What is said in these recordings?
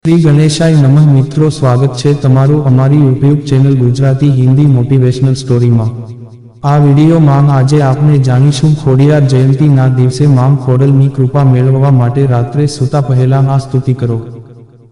શ્રી ગણેશાય નમઃ મિત્રો, સ્વાગત છે તમારું અમારી YouTube channel Gujarati Hindi motivational સ્ટોરીમાં। આ વિડીયોમાં આજે આપણે જાણીશું ખોડિયાર જયંતીના દિવસે માં ખોડલની કૃપા મેળવવા માટે રાત્રે સૂતા પહેલા આ સ્તુતિ કરો।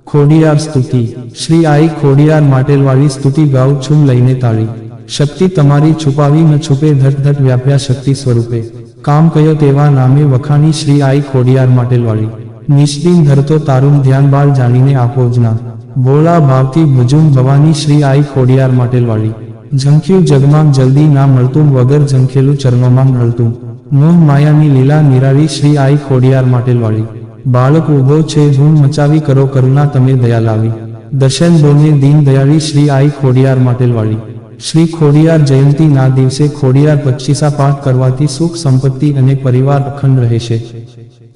ખોડિયાર સ્તુતિ। શ્રી આઈ ખોડિયાર માટેલવાળી સ્તુતિ ગાઉં છું લઈને તાળી। શક્તિ તમારી છુપાવી ન છુપે, ધટ ધટ વ્યાપ્યા શક્તિ સ્વરૂપે। કામ કયો તેવા નામે વખાણી શ્રી આઈ ખોડિયાર માટેલવાળી। નિષ્દિન ધરતો તારું ધ્યાન બાળ જાણીને આપો જ્ઞાન। ભોળા ભાવથી ભજું ભવાની શ્રી આઈ ખોડિયાર માટેલવાળી। ઝંખ્યું જગમાં જલ્દી ના મળતું, વગર ઝંખેલું ચરણોમાં ઢળતું। મોહ માયાની લીલા નિરાળી શ્રી આઈ ખોડિયાર માટેલવાળી। બાળક ઊભો છે ધૂમ મચાવી, કરો કરુણા તમે દયા લાવી। દશન બોને દીન દયાળી શ્રી આઈ ખોડિયાર માટેલવાળી। શ્રી ખોડિયાર જયંતી ના દિવસે ખોડિયાર 25 પાઠ કરવાથી સુખ સંપત્તિ અને પરિવાર અખંડ રહેશે।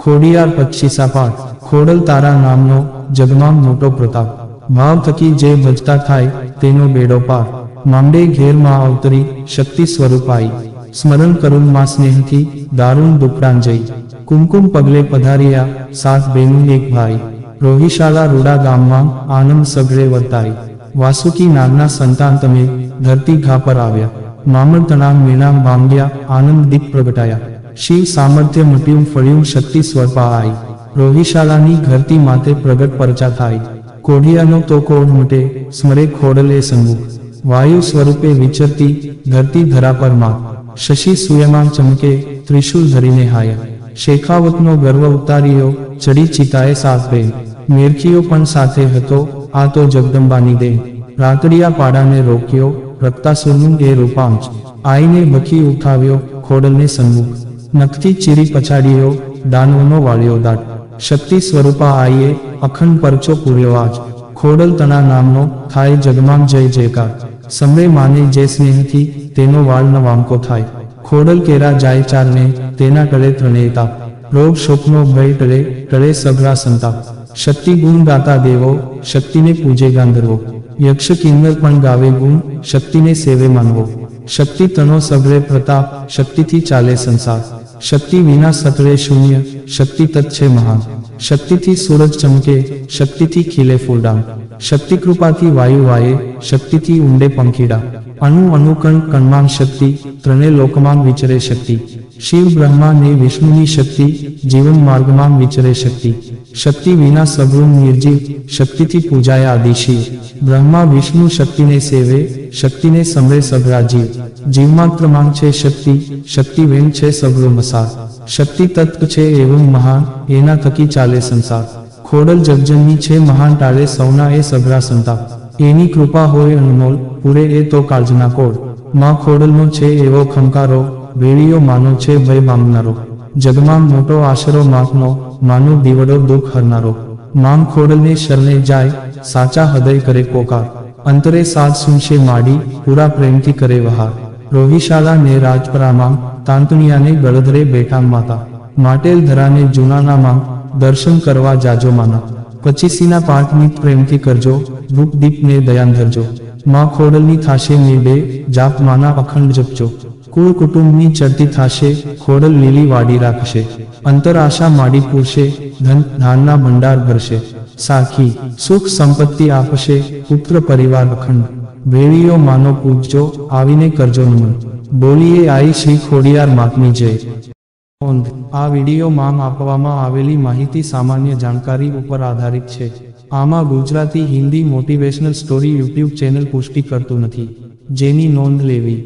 ખોડિયાર 25 પાઠ। ખોડલ તારા નામનો જગમાં મોટો પ્રતાપ। ભાવ થકી જે ભજતા થાય તેનો બેડો પાર। માંડે ઘેરમાં અવતરી શક્તિ સ્વરૂપાઈ। સ્મરણ કરુણ માં સ્નેહથી દારૂણ દુઃખડાંજય। કુમકુમ પગલે પધાર્યા સાત બેનું એક ભાઈ। રોહિશાળા રૂડા ગામમાં આનંદ સઘળે વર્તાય। વાસુકી નાગના સંતાન તમે ધરતી ઘા પર આવ્યા। મામળ તણામ મીણામ ભાંગ્યા આનંદ દીપ પ્રગટાયા। શિવ સામર્થ્ય મટ્યું ફળ્યું શક્તિ સ્વરૂપા આઈ। રોહિશાળાની ઘરતી માતે પ્રગટ પરચા થાય। કોઢિયાનો તો કોઢ મટે સ્મરે ખોડલે સન્મુખ। વાયુ સ્વરૂપે વિચરતી ધરતી ધરા પર માં। શશી સૂયમાં ચમકે ત્રિશુલ ધરીને હાયા। શેખાવતનો ગર્વ ઉતાર્યો ચડી ચિતાએ સાત બેન। મેરખીઓ પણ સાથે હતો આ તો જગદંબાની દેન। રાતડિયા પાડાને રોક્યો રક્તાસુરનું એ રૂપાંશ। આઈને બખી ઉઠાવ્યો ખોડલને સન્મુખ। નખથી ચીરી પછાડ્યો દાનવનો વાળ્યો દાટ। શક્તિ સ્વરૂપા આઈએ અખંડ પરચો પૂર્યો આજ। ખોડલ તણા નામનો થાય જગમાં જય જયકાર। સમરે માને જે સ્નેહથી તેનો વાળ ન વાંકો થાય। ખોડલ કેરા જાય ચારને તેના ટળે ત્રણેય તાપ। રોગ શોકનો ભય ટળે ટળે સઘળા સંતાપ। શક્તિ ગુણ ગાતા દેવો શક્તિને પૂજે ગાંધર્વો। યક્ષ કિન્નર પણ ગાવે ગુણ શક્તિને સેવે માનવો। શક્તિ તનો સઘળે પ્રતાપ શક્તિથી ચાલે સંસાર। શક્તિ વિના સતળે શૂન્ય શક્તિ તત્ છે મહાન। શક્તિથી સૂરજ ચમકે શક્તિથી ખીલે ફૂલડામ। શક્તિ કૃપાથી વાયુ વાયે શક્તિથી ઊંડે પંખીડા। અણુ અણુકણ કણમાં શક્તિ ત્રણે લોકમાં વિચરે શક્તિ। શિવ બ્રહ્મા ને વિષ્ણુની શક્તિ જીવન માર્ગમાં વિચરે શક્તિ। શક્તિ વિના સગળું નિર્જીવ શક્તિથી પૂજાય આદિશિવ। બ્રહ્મા વિષ્ણુ શક્તિને સેવે શક્તિને સમરે સઘળા જીવ। જીવમાત્રમાં છે શક્તિ શક્તિ વેન છે સઘળો મસાર। શક્તિ તત્વ છે એવું મહાન એના થકી ચાલે સંસાર। ખોડલ જગજનની છે મહાન ટાળે સૌના એ સઘળા સંતાપ। એની કૃપા હોય અનમોલ પૂરે એ તો કાળજના કોળ। માં ખોડલનો છે એવો ખંકારો વેળીઓ માનો છે ભય પામનારો। જગમાં મોટો આશરો માનો માનો દીવડો દુઃખ હરનારો। માં ખોડલને શરણે જાય સાચા હૃદય કરે પોકાર। અંતરે સાધ સુનશે માડી પૂરા પ્રેમથી કરે વહાર। રોહિશાળા ને રાજપરામાં તાંતણિયાને ગળધરે બેઠાં માતા। માટેલ ધરાને જૂનાનામાં દર્શન કરવા જાજો માના। 25 પાઠ નિત પ્રેમથી કરજો રૂપ દીપને દયાન ધરજો। માં ખોડલની થાશે નિર્ભે જાપ માના અખંડ જપજો। કુળ કુટુંબની ચડતી થાશે ખોડલ લીલી વાડી રાખશે। અંતર આશા માડી પૂરશે ધન ધાનના ભંડાર ભરશે। સાખી સુખ સંપત્તિ આપશે પુત્ર પરિવાર અખંડ। ભેળીઓ માનો પૂજજો આવીને કરજો નમન। બોલીએ આઈ શ્રી ખોડિયાર માતની જય। નોંધ: આ વિડીયોમાં આપવામાં આવેલી માહિતી સામાન્ય જાણકારી ઉપર આધારિત છે। આમાં Gujarati Hindi motivational story YouTube channel પુષ્ટિ કરતું નથી, જેની નોંધ લેવી।